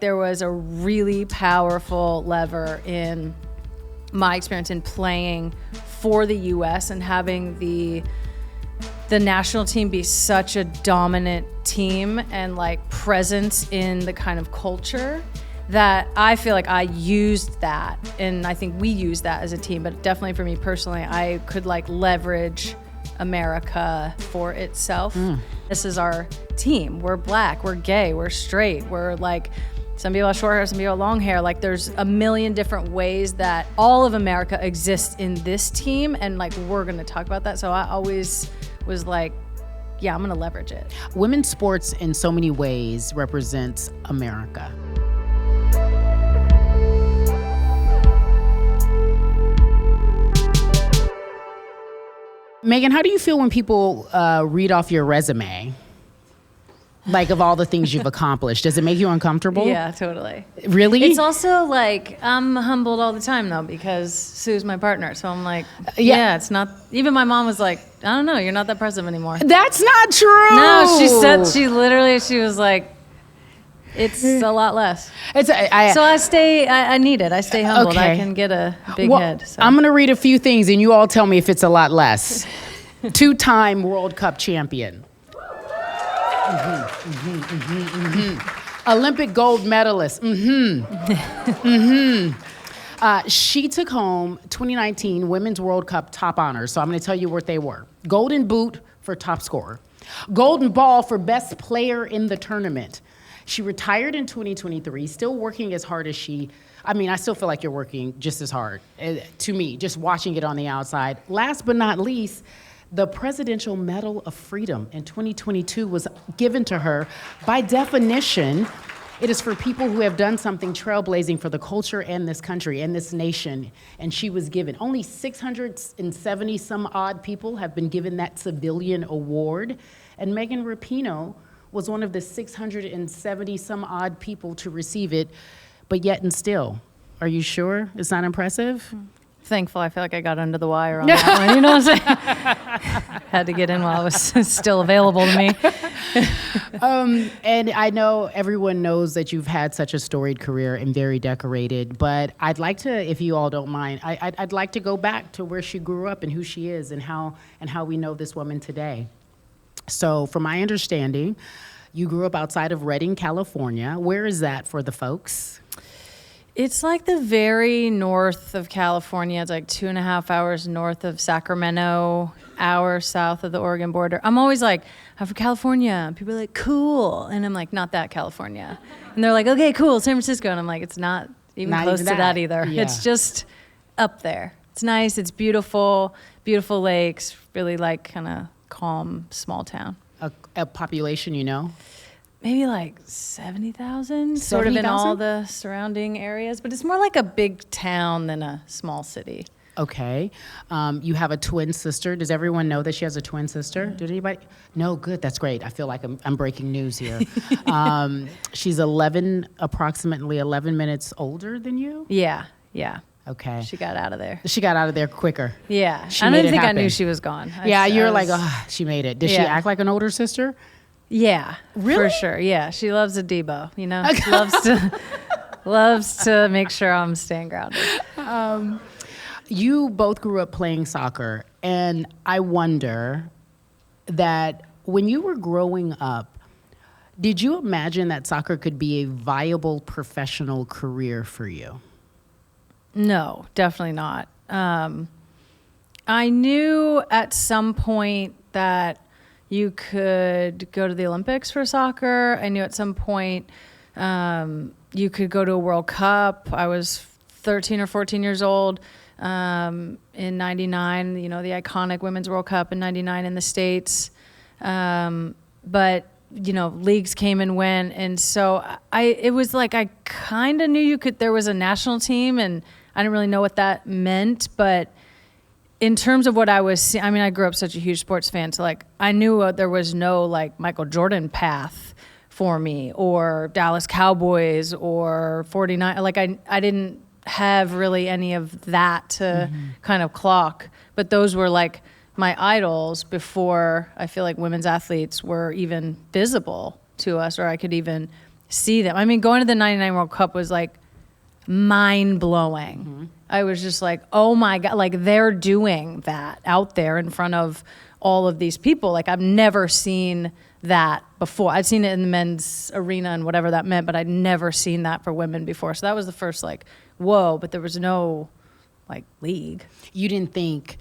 There was a really powerful lever in my experience in playing for the U.S. and having the national team be such a dominant team and like presence in the kind of culture that I feel like I used that, and I think we used that as a team, but definitely for me personally, I could like leverage America for itself. This is our team. We're black, we're gay, we're straight, we're like, some people have short hair, some people have long hair. Like there's a million different ways that all of America exists in this team, and like we're gonna talk about that. So I always was like, yeah, I'm gonna leverage it. Women's sports in so many ways represents America. Megan, how do you feel when people read off your resume? Like of all the things you've accomplished, does it make you uncomfortable? Yeah, totally. Really? It's also like, I'm humbled all the time though, because Sue's my partner. So I'm like, yeah, it's not, even my mom was like, I don't know, you're not that impressive anymore. That's not true. No, she was like, it's a lot less. So I need it. I stay humbled. Okay. I can get a big head. So. I'm going to read a few things and you all tell me if it's a lot less. 2-time World Cup champion. Olympic gold medalist. She took home 2019 Women's World Cup top honors. So I'm going to tell you what they were. Golden boot for top scorer. Golden ball for best player in the tournament. She retired in 2023, still working as hard as I still feel like you're working just as hard to me, just watching it on the outside. Last but not least, the Presidential Medal of Freedom in 2022 was given to her. By definition, it is for people who have done something trailblazing for the culture and this country and this nation. And she was given. Only 670 some odd people have been given that civilian award. And Megan Rapinoe was one of the 670 some odd people to receive it, but yet and still. Are you sure it's not impressive? Thankful. I feel like I got under the wire on that one. You know what I'm saying? Had to get in while it was still available to me. And I know everyone knows that you've had such a storied career and very decorated, but I'd like to, if you all don't mind, I'd like to go back to where she grew up and who she is and how we know this woman today. So from my understanding, you grew up outside of Redding, California. Where is that for the folks? It's like the very north of California. It's like 2.5 hours north of Sacramento, hour south of the Oregon border. I'm always like, I'm from California. And people are like, cool. And I'm like, not that California. And they're like, okay, cool, San Francisco. And I'm like, it's not even close to that either. Yeah. It's just up there. It's nice. It's beautiful, beautiful lakes, really like kind of calm, small town. A population, you know? Maybe like 70,000, sort of in all the surrounding areas. But it's more like a big town than a small city. Okay. You have a twin sister. Does everyone know that she has a twin sister? Mm-hmm. Did anybody? No, good. That's great. I feel like I'm breaking news here. She's approximately 11 minutes older than you? Yeah. Okay. She got out of there. She got out of there quicker. Yeah. I didn't think I knew she was gone. You're like, oh, she made it. Did she act like an older sister? Yeah. Really? For sure. Yeah. She loves a Debo, you know? loves to make sure I'm staying grounded. You both grew up playing soccer, and I wonder that when you were growing up, did you imagine that soccer could be a viable professional career for you? No, definitely not. I knew at some point that you could go to the Olympics for soccer. I knew at some point you could go to a World Cup. I was 13 or 14 years old in 99, the iconic Women's World Cup in 99 in the States. But leagues came and went. And so it was like I kind of knew there was a national team, and I didn't really know what that meant, but in terms of what I was seeing, I grew up such a huge sports fan, so I knew there was no Michael Jordan path for me, or Dallas Cowboys, or 49. I didn't have really any of that to kind of clock, but those were my idols before I feel like women's athletes were even visible to us, or I could even see them. I mean, going to the 99 World Cup was like mind blowing. Mm-hmm. I was just like, oh my God, like they're doing that out there in front of all of these people. Like I've never seen that before. I'd seen it in the men's arena and whatever that meant, but I'd never seen that for women before. So that was the first like, whoa, but there was no like league. You didn't think,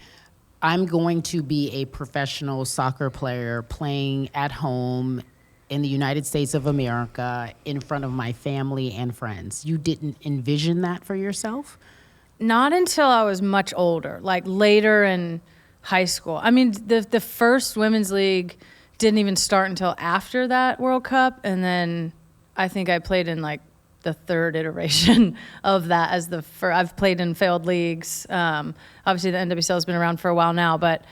I'm going to be a professional soccer player playing at home in the United States of America in front of my family and friends. You didn't envision that for yourself? Not until I was much older, like later in high school. I mean, the first women's league didn't even start until after that World Cup. And then I think I played in like the third iteration of that as I've played in failed leagues. Obviously the NWSL has been around for a while now, but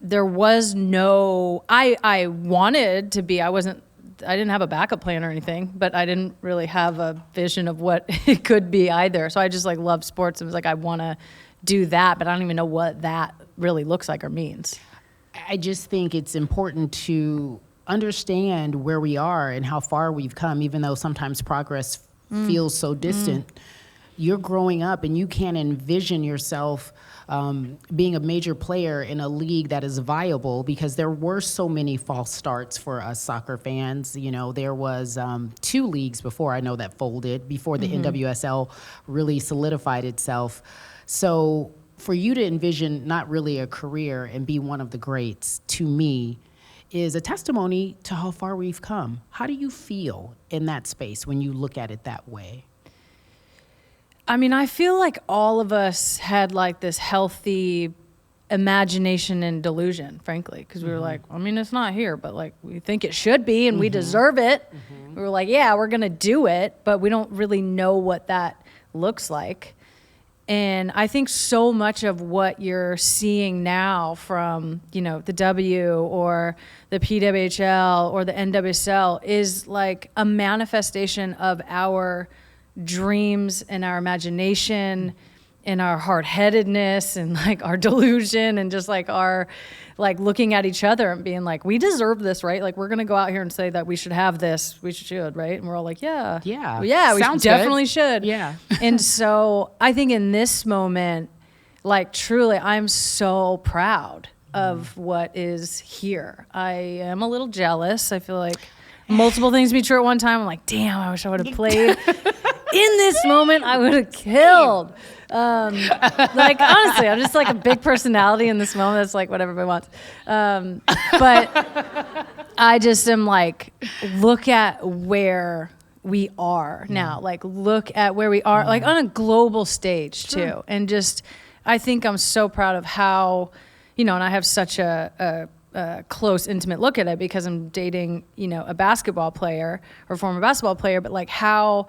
there was no, I wanted to be, I didn't have a backup plan or anything, but I didn't really have a vision of what it could be either. So I just like loved sports and was like, I want to do that, but I don't even know what that really looks like or means. I just think it's important to understand where we are and how far we've come, even though sometimes progress feels so distant. You're growing up and you can't envision yourself being a major player in a league that is viable, because there were so many false starts for us soccer fans. You know, there was 2 leagues before I know that folded, before the NWSL really solidified itself. So for you to envision not really a career and be one of the greats, to me, is a testimony to how far we've come. How do you feel in that space when you look at it that way? I mean, I feel like all of us had like this healthy imagination and delusion, frankly, because we were like, I mean, it's not here, but like we think it should be and we deserve it. We were like, yeah, we're going to do it, but we don't really know what that looks like. And I think so much of what you're seeing now from, you know, the W or the PWHL or the NWSL is like a manifestation of our dreams and our imagination and our hard-headedness and like our delusion and just like our like looking at each other and being like, we deserve this, right? Like we're gonna go out here and say that we should have this, we should, right? And we're all like, yeah, we definitely should. Yeah. And so I think in this moment, like truly, I'm so proud of what is here. I am a little jealous. I feel like multiple things be true at one time. I'm like, damn, I wish I would have played. In this moment, I would have killed. Like, honestly, I'm just like a big personality in this moment. That's like what everybody wants. But I just am like, look at where we are now. Like, look at where we are, like on a global stage too. And just, I think I'm so proud of how, you know, and I have such a close, intimate look at it because I'm dating, you know, a basketball player or former basketball player, but like how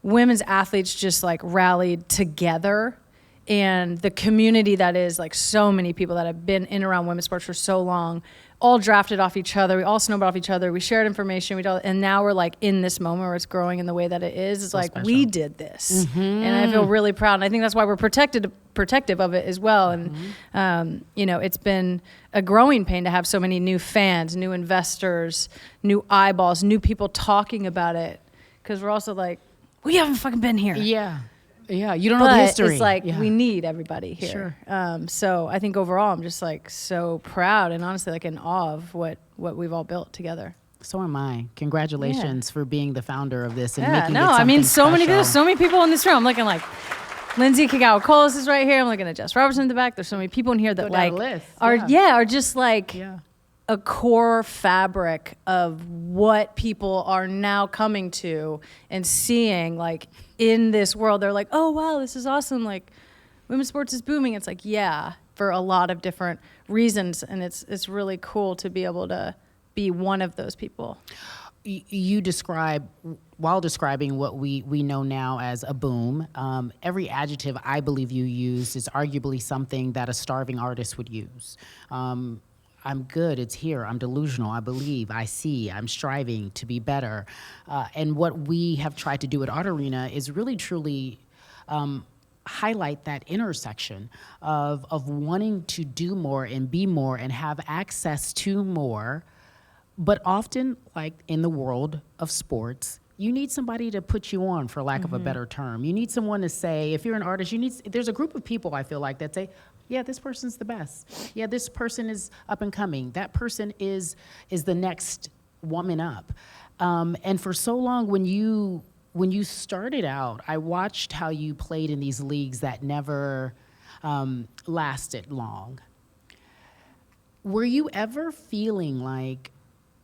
women's athletes just like rallied together, and the community that is like so many people that have been in and around women's sports for so long, all drafted off each other. We all snowballed off each other. We shared information. And now we're like in this moment where it's growing in the way that it is. It's so like special. We did this, and I feel really proud. And I think that's why we're protective of it as well. And you know, it's been a growing pain to have so many new fans, new investors, new eyeballs, new people talking about it, because we're also like, we haven't fucking been here. Yeah. You don't know the history. It's like we need everybody here. Sure. So I think overall, I'm just like so proud and honestly like in awe of what we've all built together. So am I. Congratulations for being the founder of this and making it I something mean, so special. there's so many people in this room. I'm looking like Lindsay Kagawa-Colas is right here. I'm looking at Jess Robertson in the back. There's so many people in here that like are just like a core fabric of what people are now coming to and seeing like in this world. They're like, oh wow, this is awesome. Like women's sports is booming. It's like, yeah, for a lot of different reasons. And it's really cool to be able to be one of those people. You describe, while describing what we know now as a boom, every adjective I believe you used is arguably something that a starving artist would use. I'm good, it's here, I'm delusional, I believe, I see, I'm striving to be better. And what we have tried to do at Art Arena is really truly highlight that intersection of wanting to do more and be more and have access to more, But often, like in the world of sports, you need somebody to put you on, for lack of a better term. You need someone to say, if you're an artist, there's a group of people, I feel like, that say, yeah, this person's the best. Yeah, this person is up and coming. That person is the next woman up. And for so long, when you started out, I watched how you played in these leagues that never lasted long. Were you ever feeling like,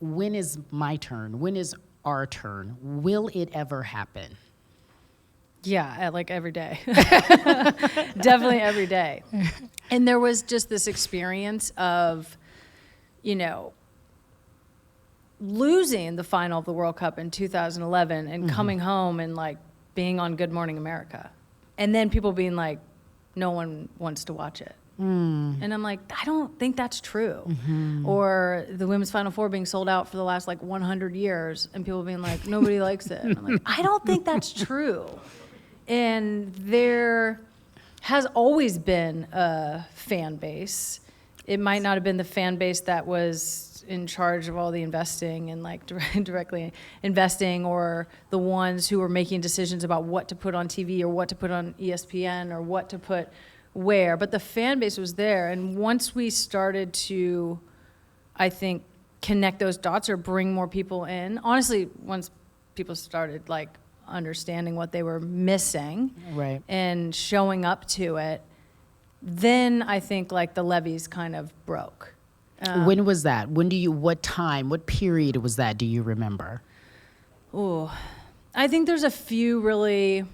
when is my turn? When is our turn? Will it ever happen? Yeah, like every day. Definitely every day. And there was just this experience of, losing the final of the World Cup in 2011 and coming home and like being on Good Morning America. And then people being like, no one wants to watch it. And I'm like, I don't think that's true. Or the women's Final Four being sold out for the last like 100 years and people being like, nobody likes it. And I'm like, I don't think that's true. And there has always been a fan base. It might not have been the fan base that was in charge of all the investing and like directly investing, or the ones who were making decisions about what to put on TV or what to put on ESPN or what to put where. But the fan base was there. And once we started to, I think, connect those dots or bring more people in, honestly, once people started like understanding what they were missing, right, and showing up to it, then I think like the levees kind of broke. When was that? What time, what period was that? Do you remember? Oh, I think there's a few really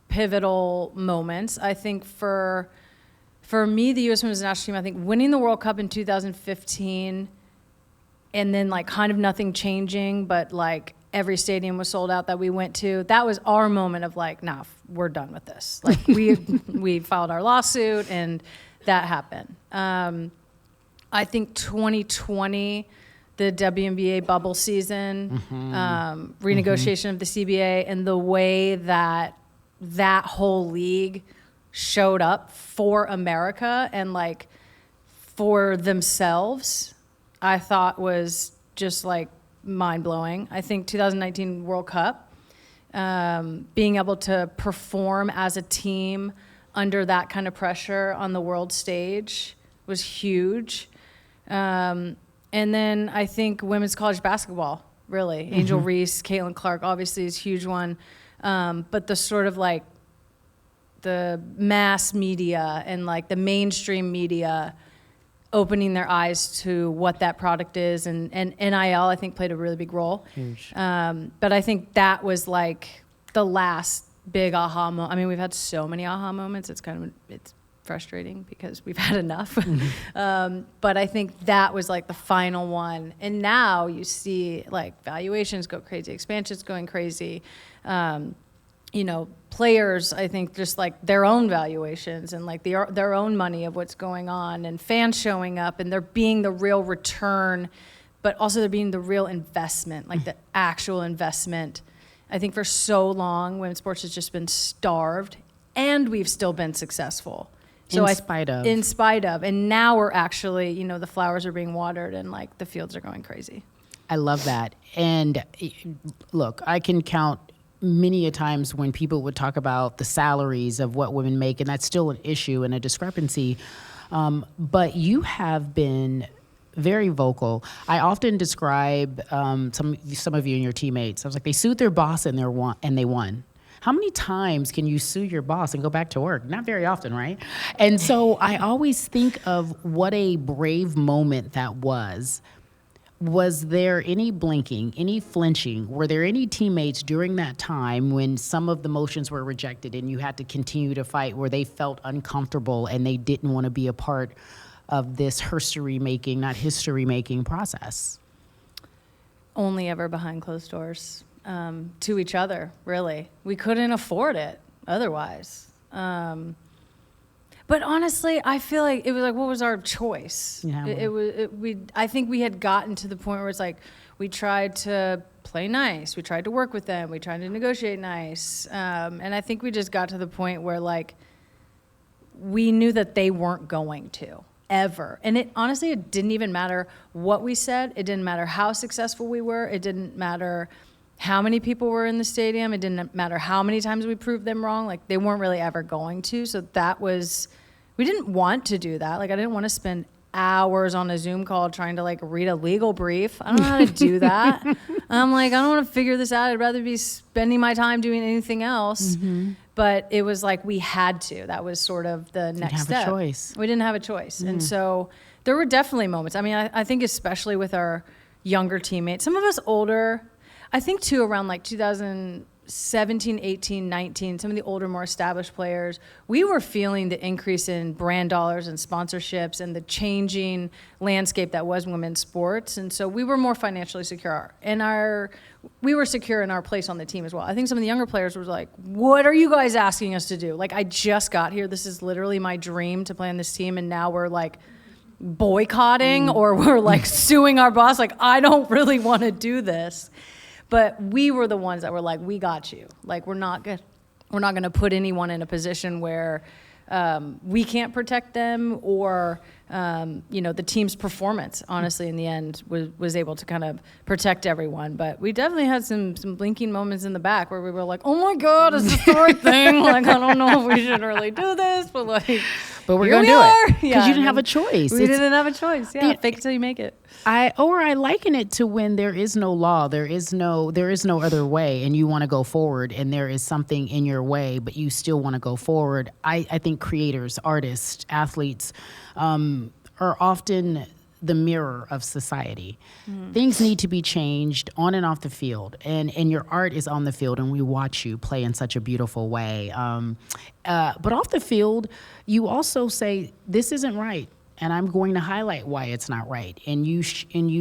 pivotal moments. I think for me, the U.S. Women's National Team, I think winning the World Cup in 2015 and then like kind of nothing changing, but like every stadium was sold out that we went to, that was our moment of like, nah, we're done with this. Like we filed our lawsuit and that happened. I think 2020, the WNBA bubble season, renegotiation of the CBA, and the way that whole league showed up for America and like for themselves, I thought was just like mind-blowing. I think 2019 World Cup, being able to perform as a team under that kind of pressure on the world stage was huge. And then I think women's college basketball, really. Angel Reese, Caitlin Clark, obviously is a huge one. But the sort of like the mass media and like the mainstream media opening their eyes to what that product is, and NIL I think played a really big role. Huge. But I think that was like the last big aha moment. I mean, we've had so many aha moments. It's frustrating because we've had enough. But I think that was like the final one. And now you see like valuations go crazy, expansions going crazy. Players, I think just like their own valuations and like their own money of what's going on, and fans showing up and there being the real return, but also there being the real investment, like the actual investment. I think for so long, women's sports has just been starved, and we've still been successful. So in spite of. And now we're actually, the flowers are being watered and like the fields are going crazy. I love that. And look, I can count many a times when people would talk about the salaries of what women make, and that's still an issue and a discrepancy. But you have been very vocal. I often describe some of you and your teammates. I was like, they sued their boss and they won. How many times can you sue your boss and go back to work? Not very often, right? And so I always think of what a brave moment that was. Was there any blinking, any flinching? Were there any teammates during that time when some of the motions were rejected and you had to continue to fight, where they felt uncomfortable and they didn't want to be a part of this history making process? Only ever behind closed doors. To each other, really. We couldn't afford it otherwise. But honestly, I feel like it was like, what was our choice? Yeah, I think we had gotten to the point where it's like, we tried to play nice. We tried to work with them. We tried to negotiate nice. And I think we just got to the point where like, we knew that they weren't going to. ever. And it honestly, it didn't even matter what we said. It didn't matter how successful we were. It didn't matter how many people were in the stadium. It didn't matter how many times we proved them wrong. Like, they weren't really ever going to. So that was, we didn't want to do that. Like, I didn't want to spend hours on a Zoom call trying to like read a legal brief. I don't know how to do that. I'm like, I don't want to figure this out. I'd rather be spending my time doing anything else. But it was like we had to. That was sort of the next step. We didn't have a choice. And so there were definitely moments. I mean, I think especially with our younger teammates, some of us older, I think too around like 2017, 18, 19, some of the older, more established players, we were feeling the increase in brand dollars and sponsorships and the changing landscape that was women's sports. And so we were more financially secure. And we were secure in our place on the team as well. I think some of the younger players were like, what are you guys asking us to do? Like, I just got here. This is literally my dream to play on this team. And now we're like boycotting or we're like suing our boss. Like, I don't really want to do this. But we were the ones that were like, we got you. Like, we're not going to put anyone in a position where we can't protect them or, the team's performance, honestly, in the end, was able to kind of protect everyone. But we definitely had some blinking moments in the back where we were like, oh, my God, is this the right thing? Like, I don't know if we should really do this, but like, but we're going to do it because you didn't have a choice. We didn't have a choice. Yeah, fake it till you make it. I liken it to when there is no law, there is no other way, and you want to go forward, and there is something in your way, but you still want to go forward. I think creators, artists, athletes are often the mirror of society. Things need to be changed on and off the field, and your art is on the field, and we watch you play in such a beautiful way. But off the field, you also say, this isn't right. And I'm going to highlight why it's not right. And you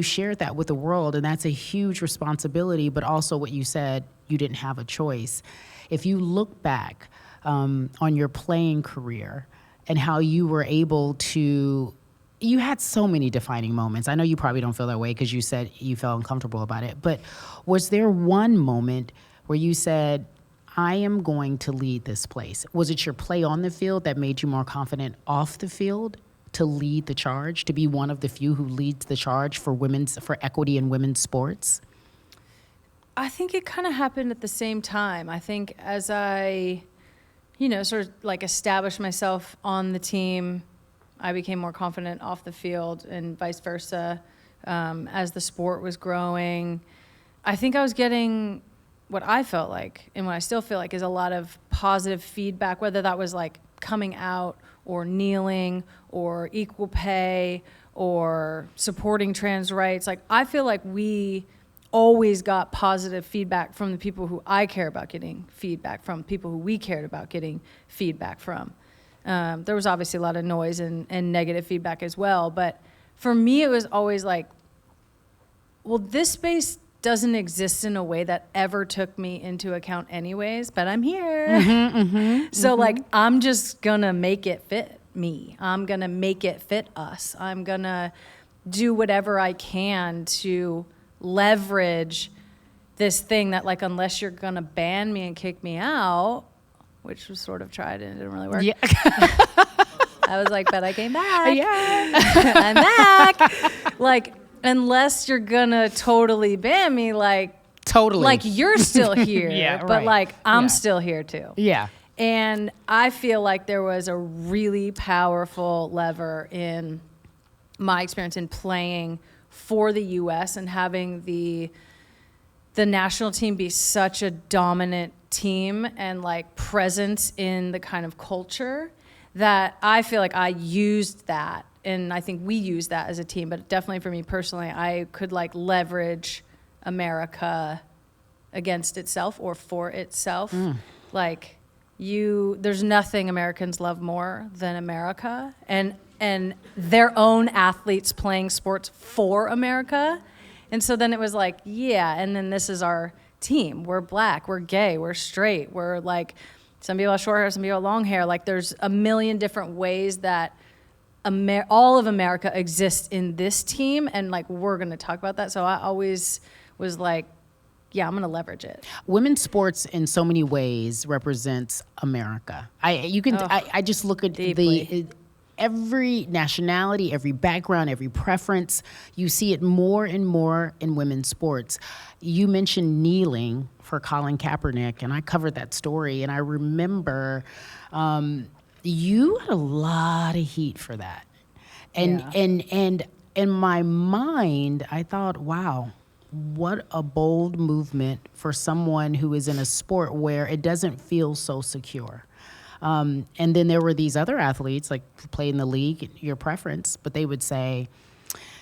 shared that with the world, and that's a huge responsibility, but also what you said, you didn't have a choice. If you look back on your playing career and how you were able to, you had so many defining moments. I know you probably don't feel that way because you said you felt uncomfortable about it, but was there one moment where you said, I am going to lead this place? Was it your play on the field that made you more confident off the field? To lead the charge, to be one of the few who leads the charge for equity in women's sports? I think it kind of happened at the same time. I think as I, sort of like established myself on the team, I became more confident off the field and vice versa. As the sport was growing, I think I was getting what I felt like and what I still feel like is a lot of positive feedback, whether that was like coming out or kneeling or equal pay or supporting trans rights. Like, I feel like we always got positive feedback from the people who I care about getting feedback from, people who we cared about getting feedback from. There was obviously a lot of noise and negative feedback as well. But for me, it was always like, well, this space doesn't exist in a way that ever took me into account anyways, but I'm here. So like, I'm just gonna make it fit me. I'm gonna make it fit us. I'm gonna do whatever I can to leverage this thing that, like, unless you're gonna ban me and kick me out, which was sort of tried and it didn't really work. Yeah. I was like, but I came back. Yeah. I'm back. Like, unless you're gonna totally ban me, like, totally, like you're still here, yeah, but right. like I'm still here too. Yeah. And I feel like there was a really powerful lever in my experience in playing for the U.S. and having the national team be such a dominant team and like presence in the kind of culture that I feel like I used that. And I think we use that as a team, but definitely for me personally, I could like leverage America against itself or for itself. Like there's nothing Americans love more than America and their own athletes playing sports for America. And so then it was like, yeah, and then this is our team. We're black, we're gay, we're straight, we're like, some people have short hair, some people have long hair. Like there's a million different ways that all of America exists in this team, and like we're going to talk about that. So I always was like, yeah, I'm going to leverage it. Women's sports in so many ways represents America. I just look at deeply. every nationality, every background, every preference. You see it more and more in women's sports. You mentioned kneeling for Colin Kaepernick, and I covered that story, and I remember you had a lot of heat for that. And in my mind, I thought, wow, what a bold movement for someone who is in a sport where it doesn't feel so secure. And then there were these other athletes, like who play in the league, your preference, but they would say,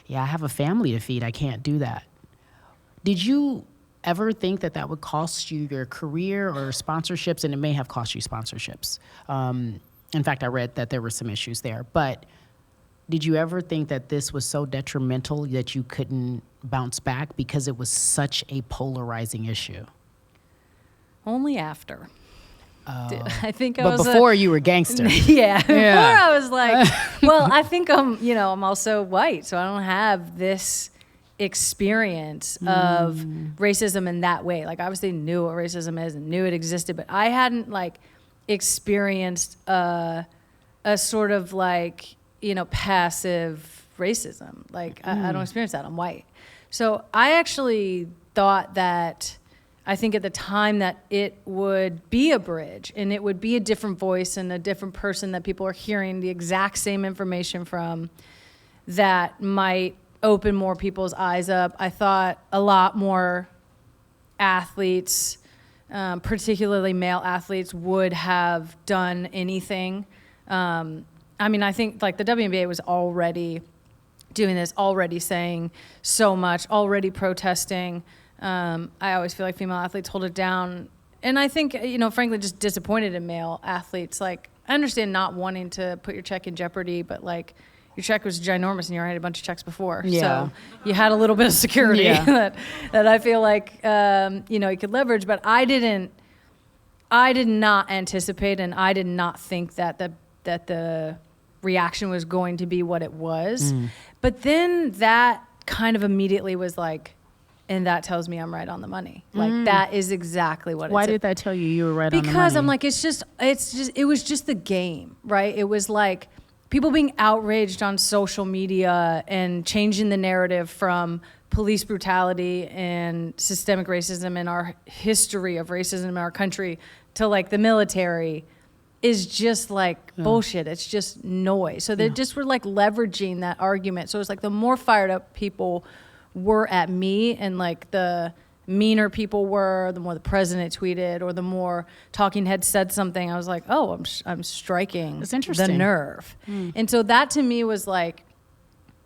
yeah, I have a family to feed. I can't do that. Did you ever think that that would cost you your career or sponsorships? And it may have cost you sponsorships. In fact, I read that there were some issues there. But did you ever think that this was so detrimental that you couldn't bounce back because it was such a polarizing issue? Only after. I think but before you were gangster. Yeah. Before I was like, well, I think I'm also white, so I don't have this experience of racism in that way. Like, obviously knew what racism is and knew it existed, but I hadn't like experienced a sort of like, passive racism. Like, I don't experience that. I'm white. So I actually thought that, I think at the time, that it would be a bridge and it would be a different voice and a different person that people are hearing the exact same information from, that might open more people's eyes up. I thought a lot more athletes, particularly male athletes, would have done anything. I think like the WNBA was already doing this, already saying so much, already protesting. I always feel like female athletes hold it down. And I think, frankly, just disappointed in male athletes. Like, I understand not wanting to put your check in jeopardy, but like, your check was ginormous and you already had a bunch of checks before. Yeah. So you had a little bit of security that I feel like, you could leverage. But I did not anticipate, and I did not think that the reaction was going to be what it was. But then that kind of immediately was like, and that tells me I'm right on the money. Like, that is exactly what Why did that tell you were right on the money? Because I'm like, it was just the game, right? It was like people being outraged on social media and changing the narrative from police brutality and systemic racism and our history of racism in our country to like the military is just like bullshit. It's just noise. So they just were like leveraging that argument. So it was like the more fired up people were at me, and like the meaner people were, the more the president tweeted, or the more talking heads said something, I was like, oh, I'm striking the nerve. And so that to me was like,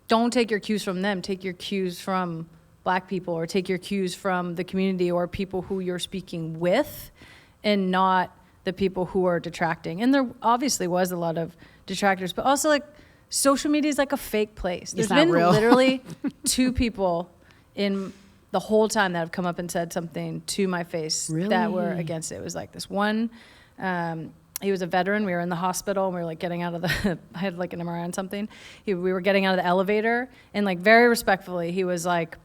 don't take your cues from them, take your cues from Black people, or take your cues from the community or people who you're speaking with, and not the people who are detracting. And there obviously was a lot of detractors, but also like social media is like a fake place. There's been literally 2 people in the whole time that have come up and said something to my face that were against it. It was like this one, he was a veteran. We were in the hospital and we were like getting out of I had like an MRI on something. We were getting out of the elevator, and like very respectfully, he was like,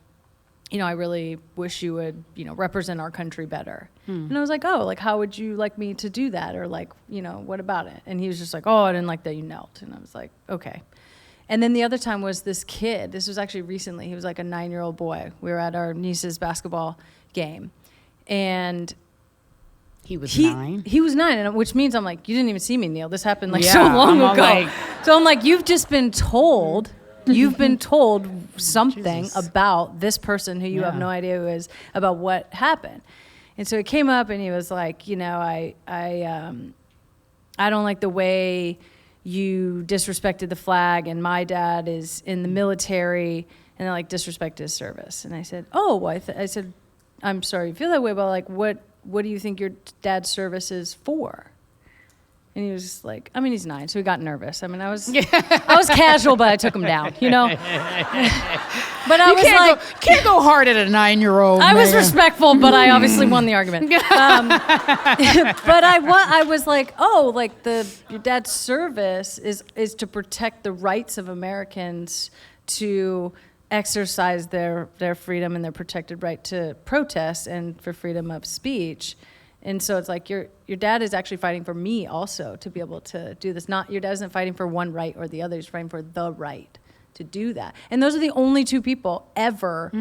I really wish you would, represent our country better. And I was like, oh, like, how would you like me to do that? Or like, what about it? And he was just like, oh, I didn't like that you knelt. And I was like, okay. And then the other time was this kid. This was actually recently. He was like a 9-year-old boy. We were at our niece's basketball game. And he was 9? He was 9, and which means I'm like, you didn't even see me kneel. This happened like so long ago. So I'm like, you've just been told. You've been told something about this person who you have no idea who is, about what happened. And so he came up and he was like, I don't like the way you disrespected the flag, and my dad is in the military, and I like disrespected his service. And I said, oh, I said, I'm sorry you feel that way, but like, what do you think your dad's service is for? And he was just like, he's 9, so he got nervous. I was casual, but I took him down, But I can't go hard at a 9-year-old. I was respectful, but I obviously won the argument. But I was like, oh, like your dad's service is to protect the rights of Americans to exercise their freedom and their protected right to protest and for freedom of speech. And so it's like your dad is actually fighting for me also to be able to do this. Not your dad isn't fighting for one right or the other. He's fighting for the right to do that. And those are the only two people ever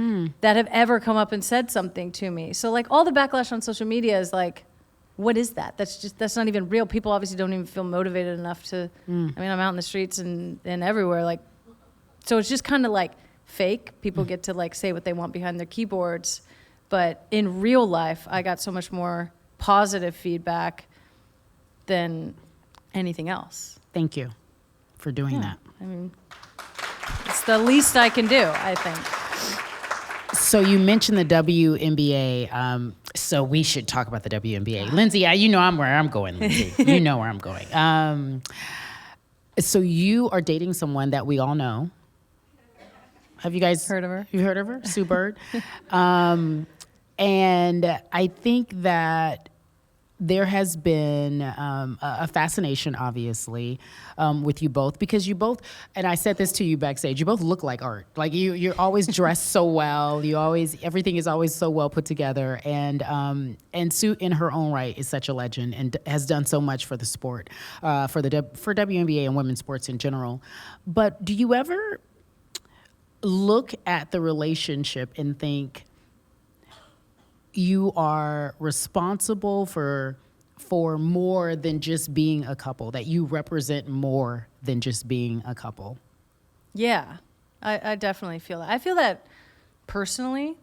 that have ever come up and said something to me. So like all the backlash on social media is like, what is that? That's not even real. People obviously don't even feel motivated enough to, I mean, I'm out in the streets and everywhere. Like, so it's just kind of like fake. People get to like say what they want behind their keyboards. But in real life, I got so much more positive feedback than anything else. Thank you for doing that. I mean, it's the least I can do, I think. So you mentioned the WNBA. So we should talk about the WNBA. Lindsay, you know where I'm going, Lindsay. You know where I'm going. So you are dating someone that we all know. Have you guys heard of her? You heard of her? Sue Bird. And I think that there has been a fascination, obviously, with you both, because you both, and I said this to you backstage, you both look like art. Like you're always dressed so well. Everything is always so well put together. And Sue, in her own right, is such a legend and has done so much for the sport, for WNBA and women's sports in general. But do you ever look at the relationship and think, you are responsible for more than just being a couple, that you represent more than just being a couple? Yeah, I definitely feel that. I feel that personally,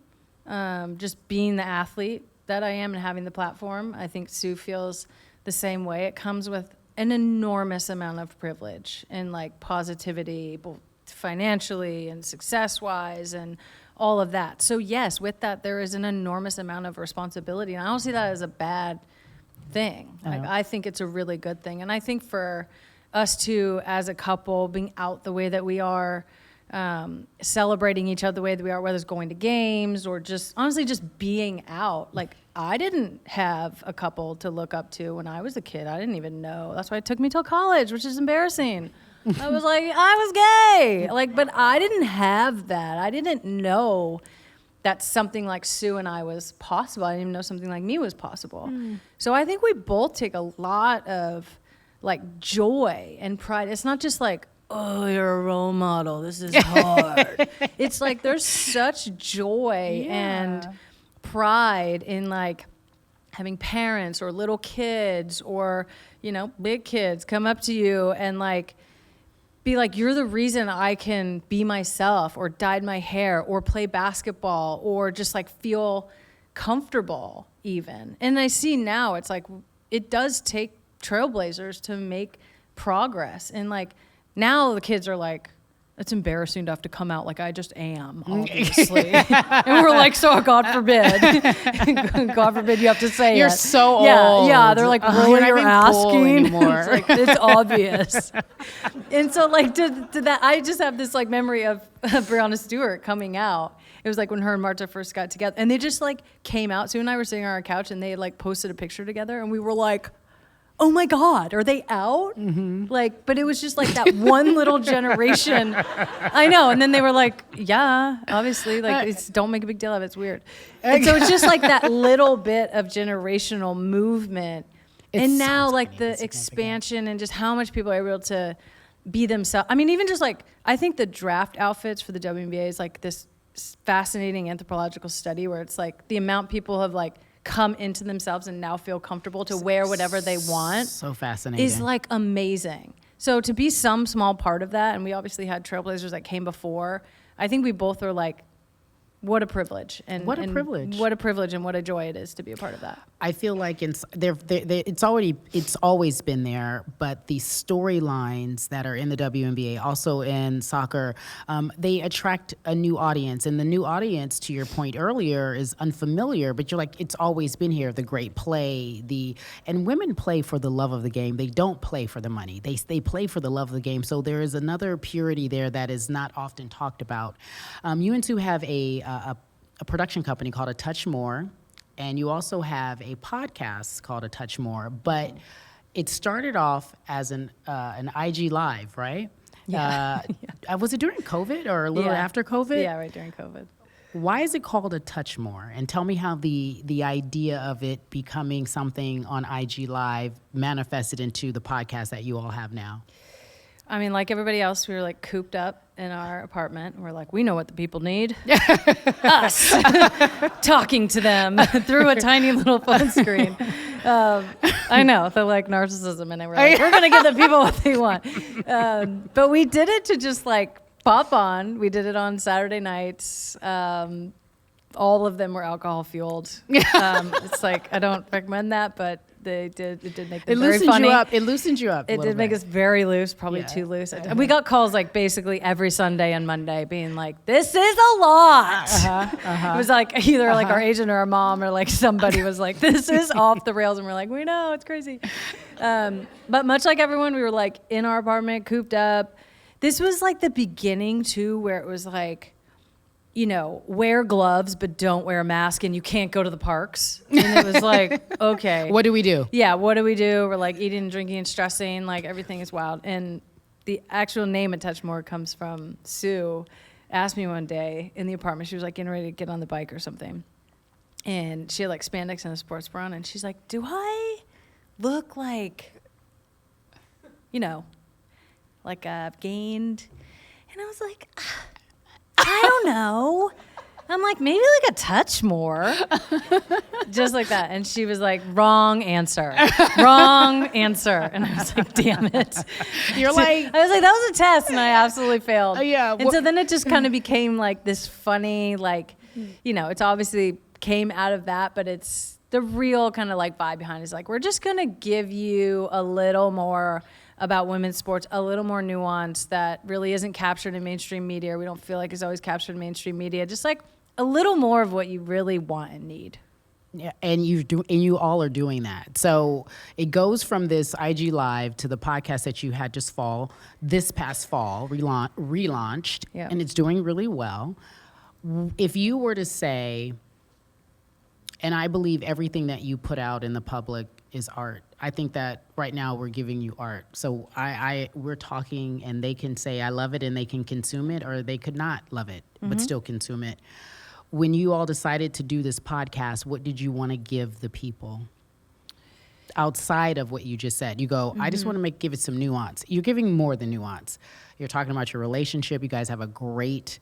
just being the athlete that I am and having the platform, I think Sue feels the same way. It comes with an enormous amount of privilege and like positivity, both financially and success-wise and all of that. So yes, with that, there is an enormous amount of responsibility. And I don't see that as a bad thing. Like, I think it's a really good thing. And I think for us two as a couple, being out the way that we are, celebrating each other the way that we are, whether it's going to games or just honestly just being out. Like, I didn't have a couple to look up to when I was a kid. I didn't even know. That's why it took me till college, which is embarrassing. I was like, I was gay. Like, but I didn't have that. I didn't know that something like Sue and I was possible. I didn't even know something like me was possible. So I think we both take a lot of like joy and pride. It's not just like, oh, you're a role model, this is hard. It's like there's such joy and pride in like having parents or little kids or, you know, big kids come up to you and like be like, you're the reason I can be myself or dyed my hair or play basketball or just like feel comfortable even. And I see now it's like, it does take trailblazers to make progress. And like now the kids are like, it's embarrassing to have to come out like I just am, obviously. And we're like, so God forbid. God forbid you have to say You're it. so old. Yeah, they're like, really, you're asking? Cool It's like, it's obvious. And so like to that, I just have this like memory of Breonna Stewart coming out. It was like when her and Marta first got together. And they just like came out. Sue and I were sitting on our couch and they like posted a picture together and we were like, oh my God, are they out? Like, but it was just like that one little generation. I know. And then they were like, yeah, obviously, like, don't make a big deal of it. It's weird. And so it's just like that little bit of generational movement. And now like the expansion and just how much people are able to be themselves. I mean, even just like, I think the draft outfits for the WNBA is like this fascinating anthropological study where it's like the amount people have like come into themselves and now feel comfortable to wear whatever they want. So fascinating. Is like amazing. So to be some small part of that, and we obviously had trailblazers that came before, I think we both are like, what a privilege. And what a privilege. What a privilege and what a joy it is to be a part of that. I feel like it's always been there, but the storylines that are in the WNBA, also in soccer, they attract a new audience. And the new audience, to your point earlier, is unfamiliar, but you're like, it's always been here, the great play, and women play for the love of the game. They don't play for the money. They play for the love of the game. So there is another purity there that is not often talked about. You and Sue have a production company called A Touch More. And you also have a podcast called A Touch More, but it started off as an IG Live, right? Yeah. Was it during COVID or a little after COVID? Yeah, right during COVID. Why is it called a touch more? And tell me how the idea of it becoming something on IG Live manifested into the podcast that you all have now. I mean, like everybody else, we were like cooped up in our apartment. We're like, we know what the people need. Us talking to them through a tiny little phone screen. I know, the like narcissism, and we're like, we're going to give the people what they want. But we did it to just like pop on. We did it on Saturday nights. All of them were alcohol fueled. It's like, I don't recommend that, but it did make them very funny. It loosened you up. It did make us very loose, probably too loose. We got calls like basically every Sunday and Monday being like, this is a lot. It was like either like our agent or our mom or like somebody was like, this is off the rails. And we're like, we know, it's crazy. But much like everyone, we were like in our apartment, cooped up. This was like the beginning too, where it was like, you know, wear gloves, but don't wear a mask, and you can't go to the parks. And it was like, okay. What do we do? Yeah, what do we do? We're like eating, drinking, and stressing. Like everything is wild. And the actual name of Touch More comes from Sue. Asked me one day in the apartment. She was like getting ready to get on the bike or something. And she had like spandex and a sports bra on. And she's like, do I look like, you know, like I've gained? And I was like, I don't know. I'm like, maybe like a touch more. Just like that. And she was like, wrong answer. Wrong answer. And I was like, damn it. You're like, I was like, that was a test, and I absolutely failed. Yeah. And so then it just kind of became like this funny, like, you know, it's obviously came out of that, but it's the real kind of like vibe behind it is like, we're just going to give you a little more about women's sports, a little more nuance that really isn't captured in mainstream media. We don't feel like it's always captured in mainstream media. Just like a little more of what you really want and need. Yeah, and you all are doing that. So it goes from this IG Live to the podcast that you had this past fall, relaunched, and it's doing really well. If you were to say, and I believe everything that you put out in the public is art. I think that right now we're giving you art. So we're talking, and they can say I love it and they can consume it, or they could not love it but still consume it. When you all decided to do this podcast, what did you want to give the people outside of what you just said? You go, I just want to give it some nuance. You're giving more than nuance. You're talking about your relationship. You guys have a great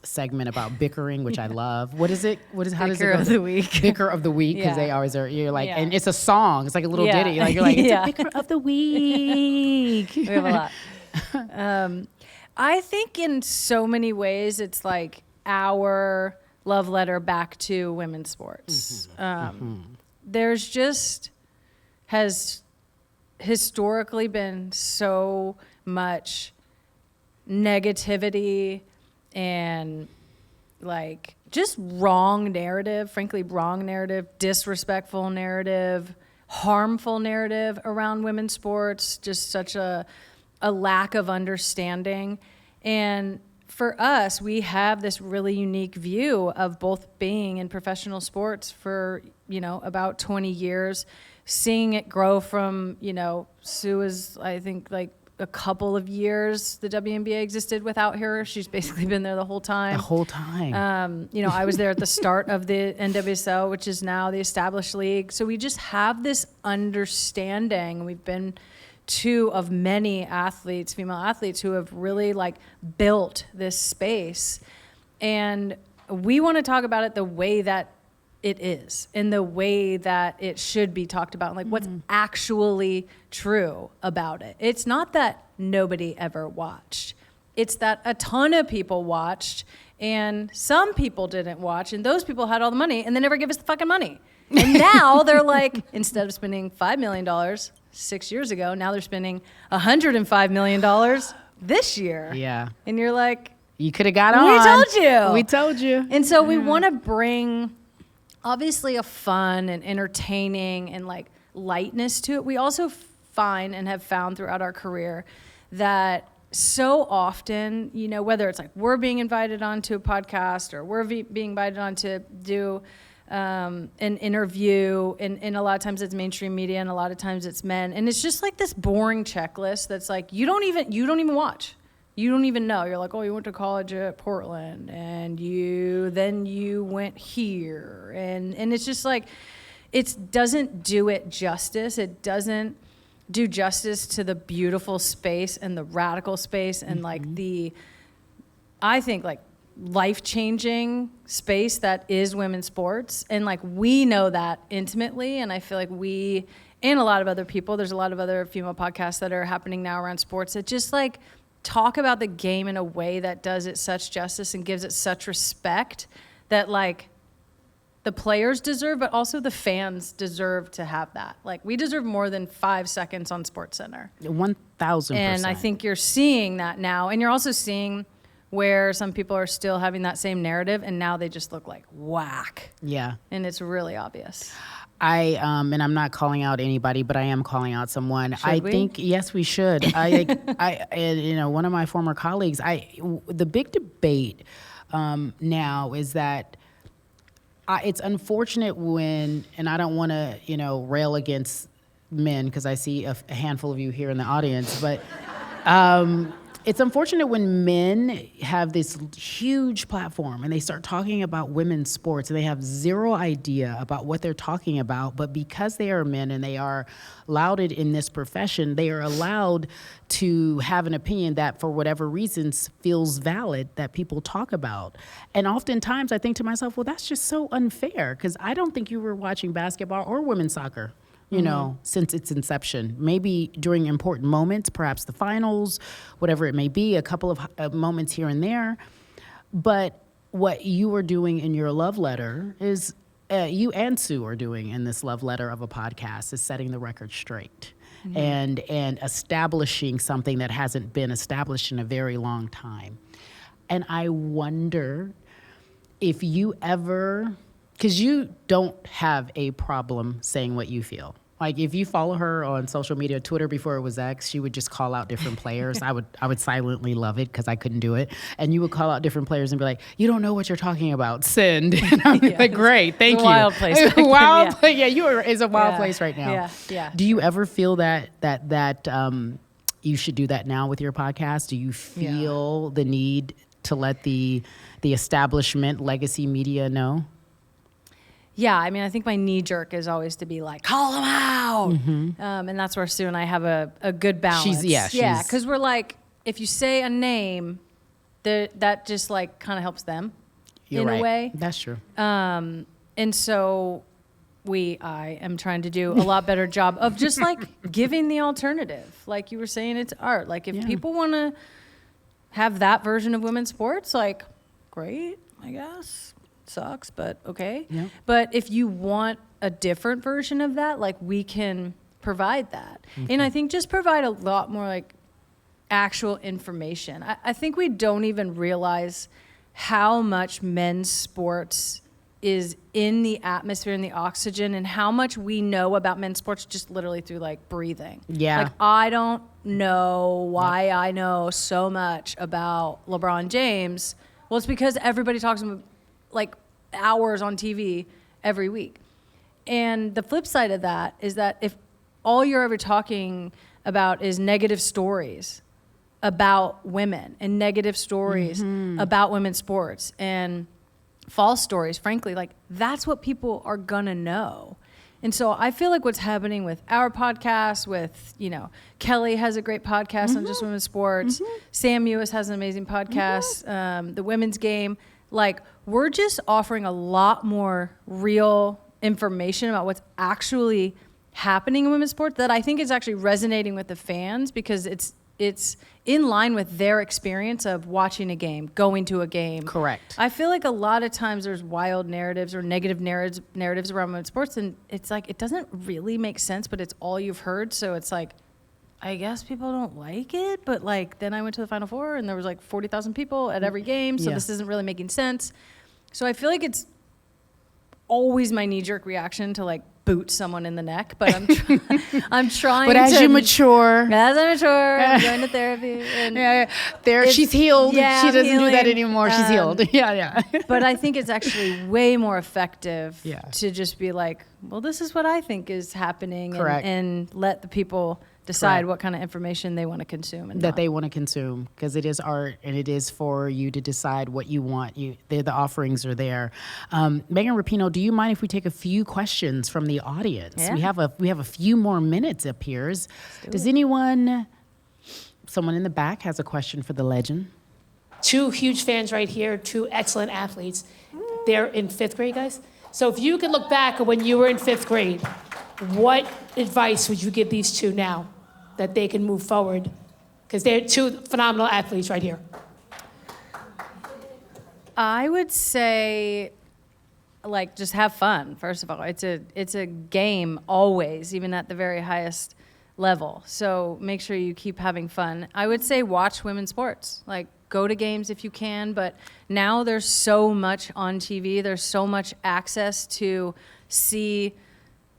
segment about bickering, which I love. How does it go? Bicker of the week. Bicker of the week, because they always are. You're like, and it's a song. It's like a little ditty. Like you're like, it's a bicker of the week. We have a lot. I think in so many ways, it's like our love letter back to women's sports. There's just has historically been so much negativity and like just wrong narrative, disrespectful narrative, harmful narrative around women's sports, just such a lack of understanding. And for us, we have this really unique view of both being in professional sports for, about 20 years, seeing it grow from, Sue is, I think, like a couple of years the WNBA existed without her. She's basically been there the whole time. I was there at the start of the NWSL, which is now the established league. So we just have this understanding. We've been two of many athletes, female athletes, who have really like built this space. And we want to talk about it the way that it is, in the way that it should be talked about, like what's actually true about it. It's not that nobody ever watched. It's that a ton of people watched and some people didn't watch, and those people had all the money and they never give us the fucking money. And now they're like, instead of spending $5 million 6 years ago, now they're spending $105 million this year. Yeah. And you're like, you could have got on. We told you. And so we want to bring obviously a fun and entertaining and like lightness to it. We also find and have found throughout our career that so often, whether it's like we're being invited onto a podcast or we're being invited on to do an interview, and a lot of times it's mainstream media and a lot of times it's men, and it's just like this boring checklist that's like you don't even watch. you don't even know. You're like, oh, you went to college at Portland, and you went here, and it's just like, it doesn't do it justice. It doesn't do justice to the beautiful space and the radical space and like I think like life-changing space that is women's sports. And like, we know that intimately. And I feel like we, and a lot of other people, there's a lot of other female podcasts that are happening now around sports that just like talk about the game in a way that does it such justice and gives it such respect that like the players deserve, but also the fans deserve to have that. Like, we deserve more than 5 seconds on SportsCenter. 1,000%. And I think you're seeing that now. And you're also seeing where some people are still having that same narrative, and now they just look like whack. Yeah. And it's really obvious. And I'm not calling out anybody, but I am calling out someone. Should we? Think, yes, we should. One of my former colleagues, the big debate now is that it's unfortunate when, and I don't want to, rail against men because I see a handful of you here in the audience, but it's unfortunate when men have this huge platform and they start talking about women's sports and they have zero idea about what they're talking about, but because they are men and they are lauded in this profession, they are allowed to have an opinion that for whatever reasons feels valid that people talk about. And oftentimes I think to myself, well, that's just so unfair because I don't think you were watching basketball or women's soccer, since its inception. Maybe during important moments, perhaps the finals, whatever it may be, a couple of moments here and there. But what you are doing in your love letter is, you and Sue are doing in this love letter of a podcast, is setting the record straight and establishing something that hasn't been established in a very long time. And I wonder if you ever, because you don't have a problem saying what you feel. Like, if you follow her on social media, Twitter before it was X, she would just call out different players. I would silently love it because I couldn't do it. And you would call out different players and be like, you don't know what you're talking about. Send. And I'm like, great, thank you. Wild place. Wild place. Yeah, it's a wild place right now. Yeah. Do you ever feel that you should do that now with your podcast? Do you feel the need to let the establishment, legacy media know? Yeah, I mean, I think my knee jerk is always to be like, call them out. And that's where Sue and I have a good balance. Because we're like, if you say a name, that just like kind of helps them in a way. That's true. And so I am trying to do a lot better job of just like giving the alternative. Like you were saying, it's art. Like if people want to have that version of women's sports, like, great, I guess. Sucks, but okay. Yeah. But if you want a different version of that, like, we can provide that. Okay. And I think just provide a lot more like actual information. I think we don't even realize how much men's sports is in the atmosphere and the oxygen, and how much we know about men's sports just literally through like breathing. Yeah. Like, I don't know why I know so much about LeBron James. Well, it's because everybody talks about like hours on TV every week. And the flip side of that is that if all you're ever talking about is negative stories about women and negative stories about women's sports and false stories, frankly, like, that's what people are gonna know. And so I feel like what's happening with our podcast, with, Kelly has a great podcast on just women's sports. Sam Ewis has an amazing podcast, The Women's Game. Like, we're just offering a lot more real information about what's actually happening in women's sports that I think is actually resonating with the fans, because it's in line with their experience of watching a game, going to a game. Correct. I feel like a lot of times there's wild narratives or negative narratives around women's sports, and it's like, it doesn't really make sense, but it's all you've heard. So it's like, I guess people don't like it, but like, then I went to the Final Four and there was like 40,000 people at every game, so this isn't really making sense. So I feel like it's always my knee-jerk reaction to like boot someone in the neck, but I'm trying. But as you mature, I'm going to therapy. And she's healed. Yeah, she doesn't healing. do that anymore. She's healed. Yeah. But I think it's actually way more effective to just be like, well, this is what I think is happening, Correct. and let the people decide Correct. what kind of information they want to consume and that not. they want to consume, because it is art and it is for you to decide what you want. The offerings are there. Megan Rapinoe, do you mind if we take a few questions from the audience? Yeah. We have a few more minutes up here. Does anyone, someone in the back has a question for the legend? 2 huge fans right here, 2 excellent athletes. They're in 5th grade, guys. So if you could look back at when you were in 5th grade, what advice would you give these 2 now that they can move forward? Because they're 2 phenomenal athletes right here. I would say, like, just have fun. First of all, it's a game always, even at the very highest level. So make sure you keep having fun. I would say watch women's sports. Like, go to games if you can, but now there's so much on TV. There's so much access to see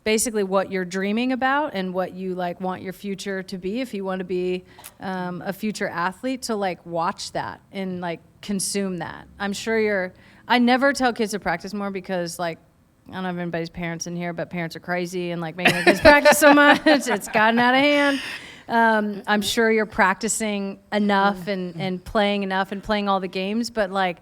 basically what you're dreaming about and what you like want your future to be if you want to be a future athlete. So like watch that and like consume that. I'm sure I never tell kids to practice more because like, I don't know if anybody's parents in here, but parents are crazy and like making their kids practice so much. It's gotten out of hand. I'm sure you're practicing enough and playing enough and playing all the games, but like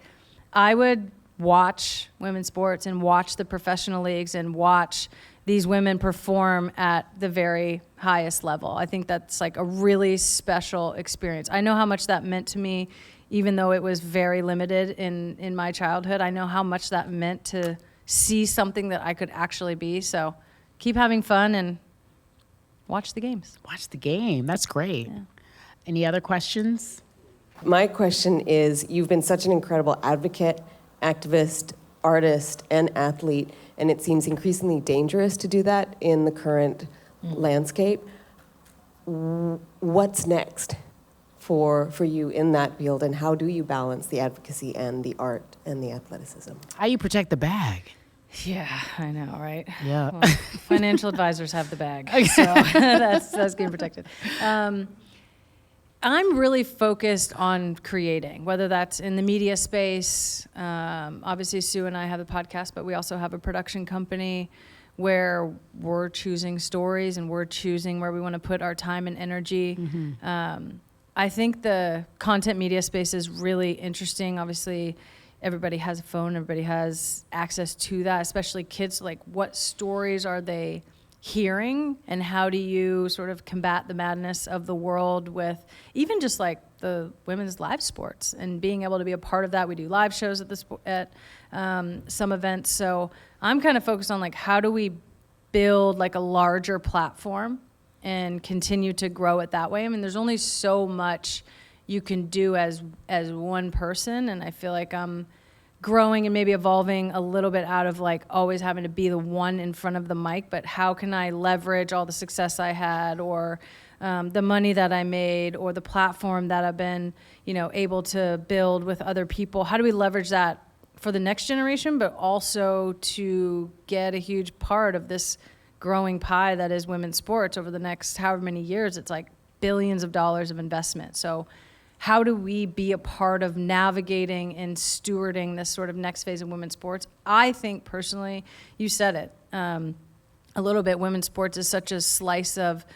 I would watch women's sports and watch the professional leagues and watch these women perform at the very highest level. I think that's like a really special experience. I know how much that meant to me, even though it was very limited in my childhood. I know how much that meant to see something that I could actually be. So keep having fun and watch the games. Watch the game. That's great. Yeah. Any other questions? My question is, you've been such an incredible advocate, activist, artist, and athlete, and it seems increasingly dangerous to do that in the current landscape. What's next for you in that field, and how do you balance the advocacy and the art and the athleticism? How you protect the bag? Yeah, I know, right? Yeah. Well, financial advisors have the bag, so that's getting protected. I'm really focused on creating, whether that's in the media space. Obviously, Sue and I have a podcast, but we also have a production company where we're choosing stories and we're choosing where we want to put our time and energy. Mm-hmm. I think the content media space is really interesting. Obviously, everybody has a phone, everybody has access to that, especially kids. Like, what stories are they hearing, and how do you sort of combat the madness of the world with even just like the women's live sports and being able to be a part of that? We do live shows at some events. So I'm kind of focused on like, how do we build like a larger platform and continue to grow it that way? I mean, there's only so much you can do as one person, and I feel like I'm growing and maybe evolving a little bit out of like always having to be the one in front of the mic, but how can I leverage all the success I had, or the money that I made, or the platform that I've been, able to build with other people? How do we leverage that for the next generation, but also to get a huge part of this growing pie that is women's sports over the next however many years? It's like billions of dollars of investment. So how do we be a part of navigating and stewarding this sort of next phase of women's sports? I think personally, you said it a little bit, women's sports is such a slice of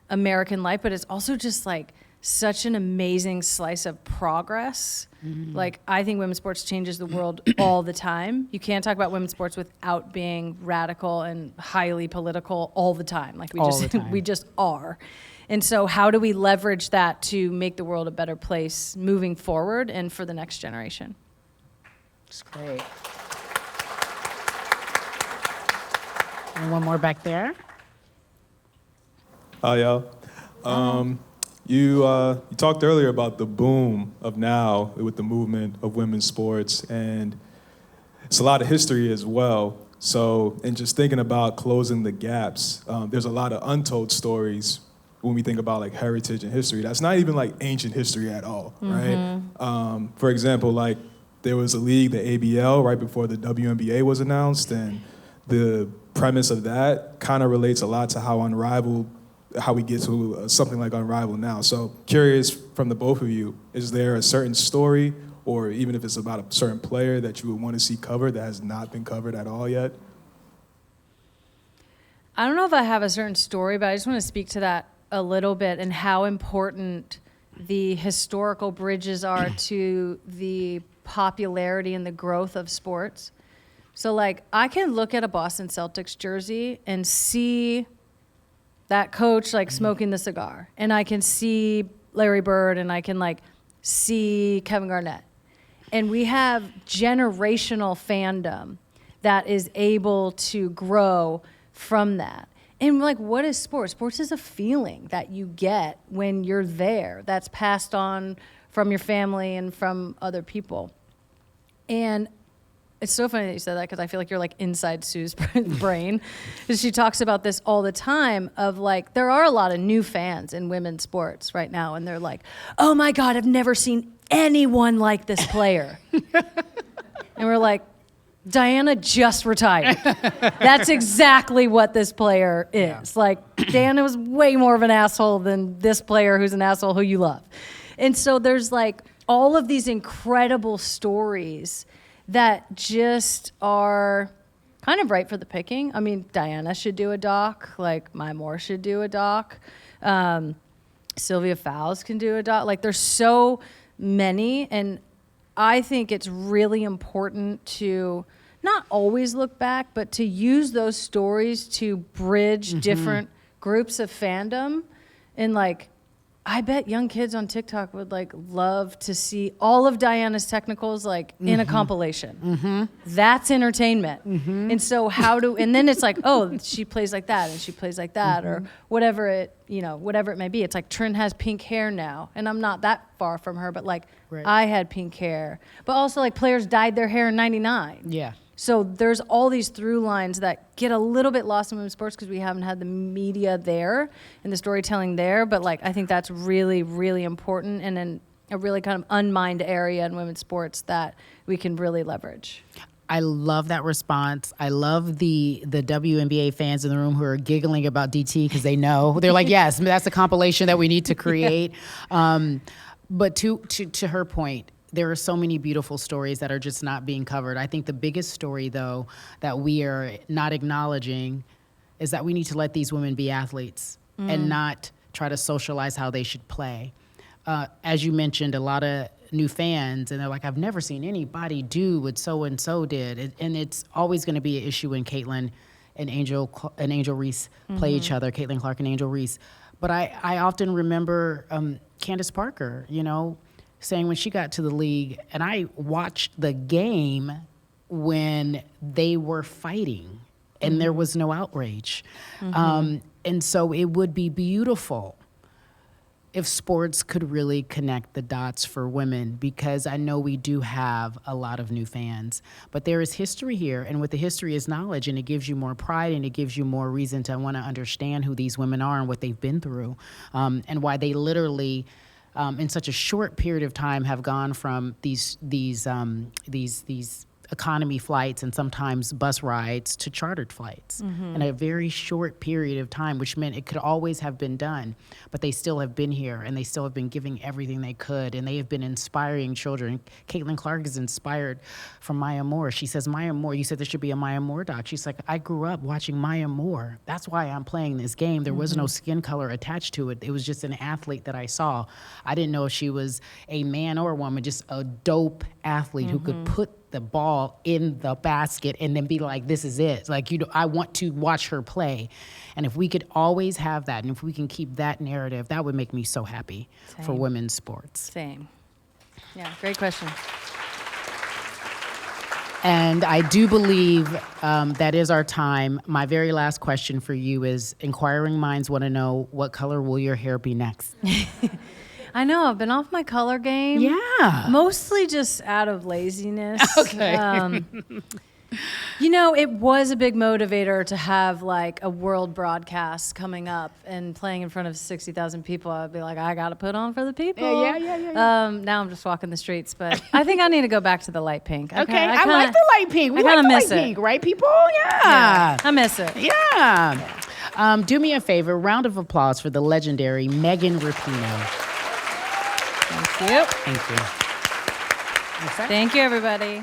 American life, but it's also just like such an amazing slice of progress. Mm-hmm. Like, I think women's sports changes the world all the time. You can't talk about women's sports without being radical and highly political all the time. Like, we just are. And so how do we leverage that to make the world a better place moving forward and for the next generation? That's great. And one more back there. Hi, y'all. You talked earlier about the boom of now with the movement of women's sports, and it's a lot of history as well. So, and just thinking about closing the gaps, there's a lot of untold stories when we think about like heritage and history. That's not even like ancient history at all, right? For example, like there was a league, the ABL, right before the WNBA was announced, and the premise of that kind of relates a lot to how we get to something like Unrivaled now. So curious from the both of you, is there a certain story, or even if it's about a certain player that you would want to see covered that has not been covered at all yet? I don't know if I have a certain story, but I just want to speak to that a little bit and how important the historical bridges are to the popularity and the growth of sports. So, like, I can look at a Boston Celtics jersey and see that coach, like, smoking the cigar. And I can see Larry Bird, and I can, like, see Kevin Garnett. And we have generational fandom that is able to grow from that. And, like, what is sports? Sports is a feeling that you get when you're there that's passed on from your family and from other people. And it's so funny that you said that because I feel like you're like inside Sue's brain. Because she talks about this all the time of like, there are a lot of new fans in women's sports right now. And they're like, oh my God, I've never seen anyone like this player. And we're like, Diana just retired. That's exactly what this player is. Yeah. Like, Diana was way more of an asshole than this player who's an asshole who you love. And so there's like all of these incredible stories that just are kind of ripe for the picking. I mean, Diana should do a doc, like Maya Moore should do a doc. Sylvia Fowles can do a doc. Like, there's so many, and I think it's really important to not always look back, but to use those stories to bridge different groups of fandom. And like, I bet young kids on TikTok would like love to see all of Diana's technicals like in a compilation. That's entertainment. And so and then it's like, oh, she plays like that and she plays like that or whatever it may be. It's like Trin has pink hair now and I'm not that far from her, but like I had pink hair. But also like players dyed their hair in 99. Yeah. So there's all these through lines that get a little bit lost in women's sports because we haven't had the media there and the storytelling there. But like, I think that's really, really important and then a really kind of unmined area in women's sports that we can really leverage. I love that response. I love the WNBA fans in the room who are giggling about DT because they know. They're like, yes, that's a compilation that we need to create. But to her point, there are so many beautiful stories that are just not being covered. I think the biggest story, though, that we are not acknowledging is that we need to let these women be athletes and not try to socialize how they should play. As you mentioned, a lot of new fans, and they're like, I've never seen anybody do what so-and-so did. And it's always going to be an issue when Caitlin and Angel Reese play each other, Caitlin Clark and Angel Reese. But I often remember Candace Parker, saying when she got to the league, and I watched the game when they were fighting and there was no outrage. And so it would be beautiful if sports could really connect the dots for women, because I know we do have a lot of new fans, but there is history here, and with the history is knowledge, and it gives you more pride and it gives you more reason to want to understand who these women are and what they've been through, and why they literally in such a short period of time have gone from these economy flights and sometimes bus rides to chartered flights in a very short period of time, which meant it could always have been done, but they still have been here and they still have been giving everything they could, and they have been inspiring children. Caitlin Clark is inspired from Maya Moore. She says, Maya Moore, you said there should be a Maya Moore doc. She's like, I grew up watching Maya Moore. That's why I'm playing this game. There was no skin color attached to it. It was just an athlete that I saw. I didn't know if she was a man or a woman, just a dope athlete who could put the ball in the basket and then be like, this is it. Like, I want to watch her play. And if we could always have that, and if we can keep that narrative, that would make me so happy for women's sports. Same. Yeah, great question. And I do believe that is our time. My very last question for you is, inquiring minds want to know, what color will your hair be next? I know, I've been off my color game. Yeah. Mostly just out of laziness. Okay. It was a big motivator to have like a world broadcast coming up and playing in front of 60,000 people. I'd be like, I got to put on for the people. Yeah. Now I'm just walking the streets, but I think I need to go back to the light pink. I like the light pink. We like the light pink, right, people? Yeah. I miss it. Yeah. Do me a favor, round of applause for the legendary Megan Rapinoe. Thank you. Thank you. Thank you, everybody.